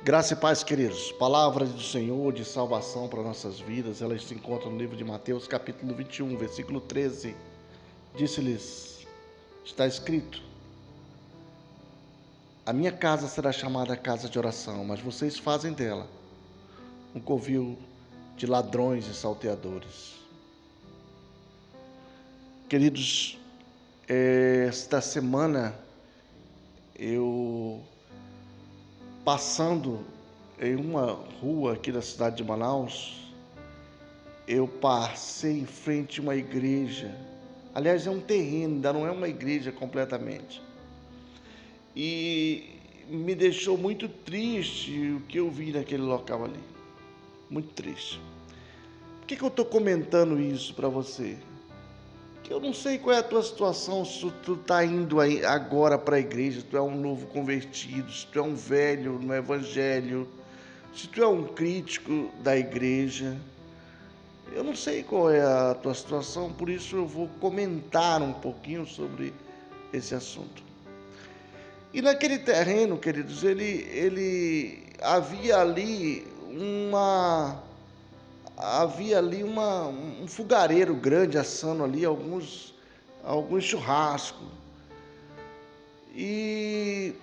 Graça e paz, queridos. Palavras do Senhor de salvação para nossas vidas. Elas se encontram no livro de Mateus, capítulo 21, versículo 13. Disse-lhes, está escrito: a minha casa será chamada casa de oração, mas vocês fazem dela um covil de ladrões e salteadores. Queridos, esta semana eu, passando em uma rua aqui da cidade de Manaus, eu passei em frente a uma igreja. Aliás, é um terreno, ainda não é uma igreja completamente. E me deixou muito triste o que eu vi naquele local ali. Muito triste. Por que eu estou comentando isso para você? Que eu não sei qual é a tua situação, se tu está indo aí agora para a igreja, se tu é um novo convertido, se tu é um velho no evangelho, se tu é um crítico da igreja. Eu não sei qual é a tua situação, por isso eu vou comentar um pouquinho sobre esse assunto. E naquele terreno, queridos, ele havia ali um fogareiro grande assando ali alguns churrascos. E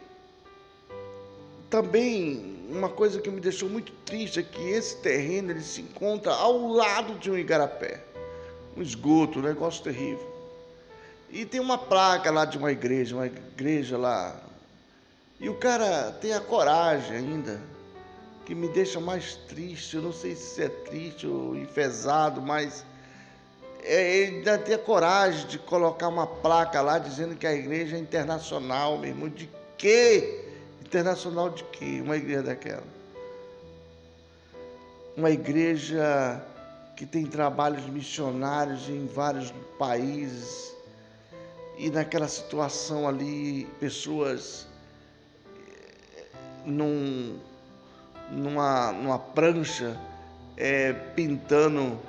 também uma coisa que me deixou muito triste é que esse terreno ele se encontra ao lado de um igarapé, um esgoto, um negócio terrível. E tem uma placa lá de uma igreja lá. E o cara tem a coragem ainda, que me deixa mais triste. Eu não sei se é triste ou enfesado, mas ele ainda tem a coragem de colocar uma placa lá dizendo que a igreja é internacional, meu irmão. De quê? Internacional de quê? Uma igreja daquela? Uma igreja que tem trabalhos missionários em vários países, e naquela situação ali, pessoas numa prancha pintando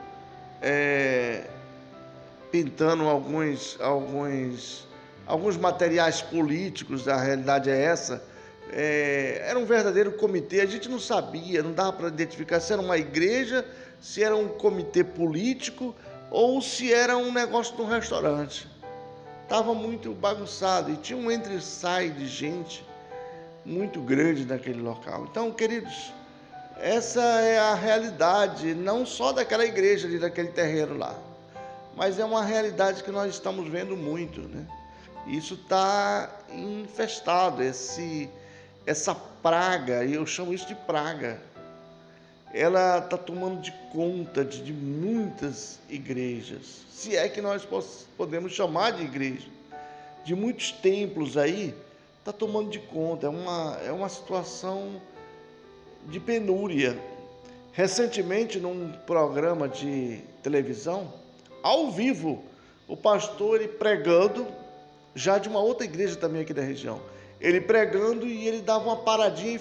alguns materiais políticos. A realidade é essa. Era um verdadeiro comitê. A gente não sabia, não dava para identificar se era uma igreja, se era um comitê político ou se era um negócio de um restaurante. Estava muito bagunçado e tinha um entra e sai de gente muito grande naquele local. Então, queridos, essa é a realidade, não só daquela igreja ali, daquele terreno lá, mas é uma realidade que nós estamos vendo muito, né? Isso está infestado, essa praga, e eu chamo isso de praga, ela está tomando de conta de muitas igrejas, se é que nós podemos chamar de igreja, de muitos templos aí. Está tomando de conta, é uma situação de penúria. Recentemente, num programa de televisão, ao vivo, o pastor ele pregando, já de uma outra igreja também aqui da região, ele pregando e ele dava uma paradinha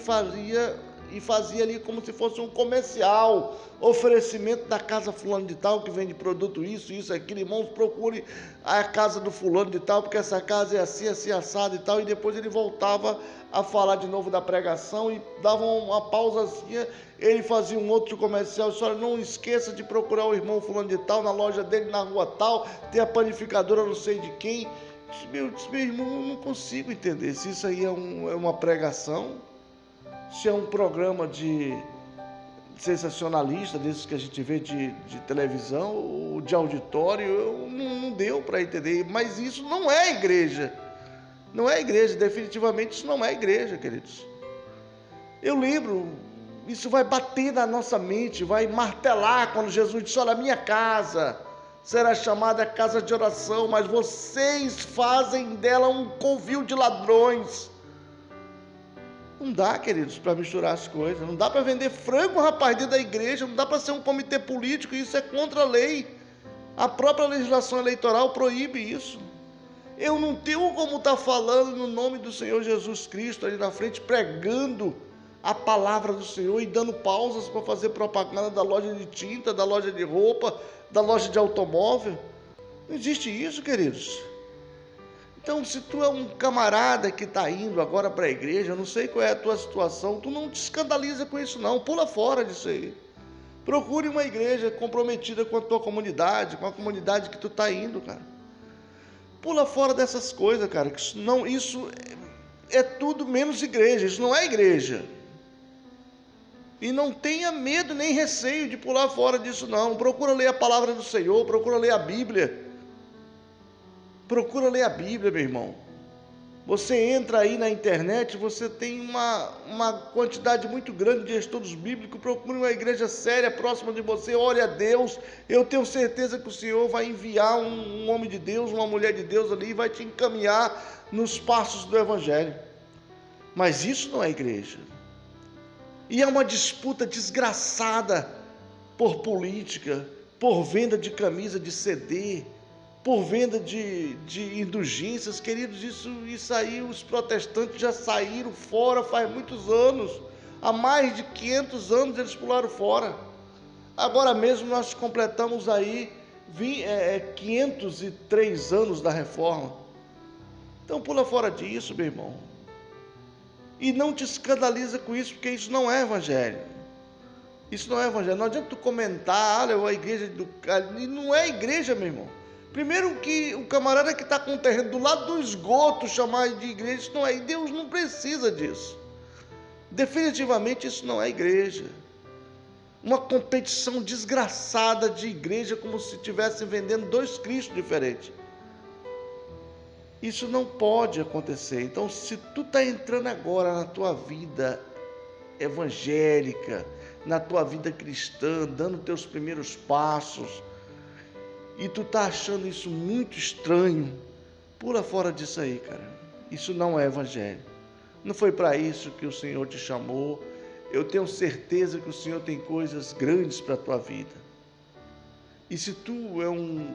e fazia ali como se fosse um comercial, oferecimento da casa fulano de tal, que vende produto isso, aquilo, irmãos, procure a casa do fulano de tal, porque essa casa é assim, assim, assado e tal, e depois ele voltava a falar de novo da pregação e dava uma pausazinha, ele fazia um outro comercial, só não esqueça de procurar o irmão fulano de tal, na loja dele, na rua tal, tem a panificadora não sei de quem. Meu irmão, eu não consigo entender se isso aí é uma pregação, se é um programa de sensacionalista, desses que a gente vê de televisão ou de auditório. Não deu para entender, mas isso não é igreja. Não é igreja, definitivamente isso não é igreja, queridos. Eu lembro, isso vai bater na nossa mente, vai martelar quando Jesus disse: olha, a minha casa será chamada casa de oração, mas vocês fazem dela um covil de ladrões. Não dá, queridos, para misturar as coisas. Não dá para vender frango, rapaz, dentro da igreja. Não dá para ser um comitê político. Isso é contra a lei. A própria legislação eleitoral proíbe isso. Eu não tenho como estar falando no nome do Senhor Jesus Cristo ali na frente, pregando a palavra do Senhor e dando pausas para fazer propaganda da loja de tinta, da loja de roupa, da loja de automóvel. Não existe isso, queridos. Então, se tu é um camarada que está indo agora para a igreja, eu não sei qual é a tua situação, tu não te escandaliza com isso não, pula fora disso aí. Procure uma igreja comprometida com a tua comunidade, com a comunidade que tu está indo, cara. Pula fora dessas coisas, cara, que isso é tudo menos igreja, isso não é igreja. E não tenha medo nem receio de pular fora disso não. Procura ler a palavra do Senhor, procura ler a Bíblia. Procura ler a Bíblia, meu irmão. Você entra aí na internet, você tem uma quantidade muito grande de estudos bíblicos. Procure uma igreja séria próxima de você, ore a Deus. Eu tenho certeza que o Senhor vai enviar um homem de Deus, uma mulher de Deus ali e vai te encaminhar nos passos do Evangelho. Mas isso não é igreja. E é uma disputa desgraçada por política, por venda de camisa de CD, por venda de indulgências. Queridos, isso aí os protestantes já saíram fora faz muitos anos. Há mais de 500 anos eles pularam fora. Agora mesmo nós completamos aí 503 anos da reforma. Então pula fora disso, meu irmão. E não te escandaliza com isso, porque isso não é evangelho. Isso não é evangelho. Não adianta tu comentar, olha, a igreja do... E não é igreja, meu irmão. Primeiro que o camarada que está com o terreno do lado do esgoto chamar de igreja, isso não é. E Deus não precisa disso. Definitivamente isso não é igreja. Uma competição desgraçada de igreja, como se estivessem vendendo dois Cristos diferentes. Isso não pode acontecer. Então, se tu está entrando agora na tua vida evangélica, na tua vida cristã, dando teus primeiros passos, e tu está achando isso muito estranho, pula fora disso aí, cara. Isso não é evangelho. Não foi para isso que o Senhor te chamou. Eu tenho certeza que o Senhor tem coisas grandes para a tua vida. E se tu é um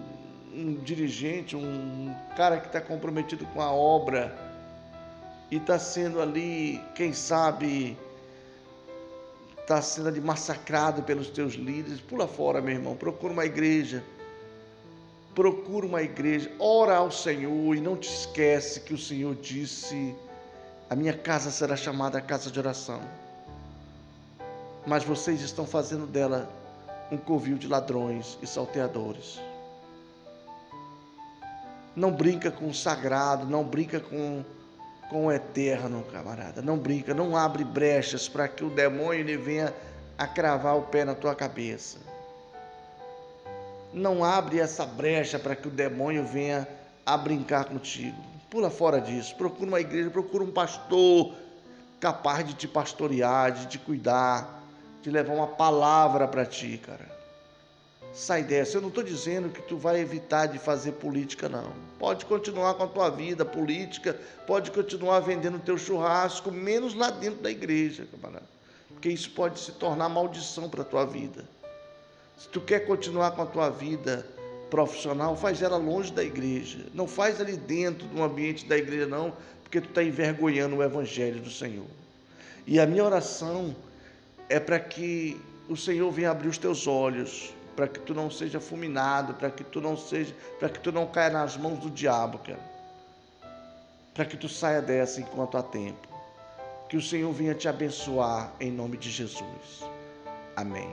dirigente, um cara que está comprometido com a obra e está sendo ali, quem sabe, está sendo ali massacrado pelos teus líderes, pula fora, meu irmão. Procura uma igreja, ora ao Senhor e não te esquece que o Senhor disse: a minha casa será chamada casa de oração, mas vocês estão fazendo dela um covil de ladrões e salteadores. Não brinca com o sagrado, não brinca com o eterno, camarada. Não brinca, não abre brechas para que o demônio ele venha a cravar o pé na tua cabeça. Não abre essa brecha para que o demônio venha a brincar contigo. Pula fora disso. Procura uma igreja, procura um pastor capaz de te pastorear, de te cuidar, de levar uma palavra para ti, cara. Sai dessa. Eu não estou dizendo que tu vai evitar de fazer política, não. Pode continuar com a tua vida política, pode continuar vendendo teu churrasco, menos lá dentro da igreja, camarada. Porque isso pode se tornar maldição para a tua vida. Se tu quer continuar com a tua vida profissional, faz ela longe da igreja. Não faz ali dentro do ambiente da igreja, não, porque tu está envergonhando o evangelho do Senhor. E a minha oração é para que o Senhor venha abrir os teus olhos, para que tu não seja fulminado, para que tu não caia nas mãos do diabo, cara. Para que tu saia dessa enquanto há tempo. Que o Senhor venha te abençoar em nome de Jesus. Amém.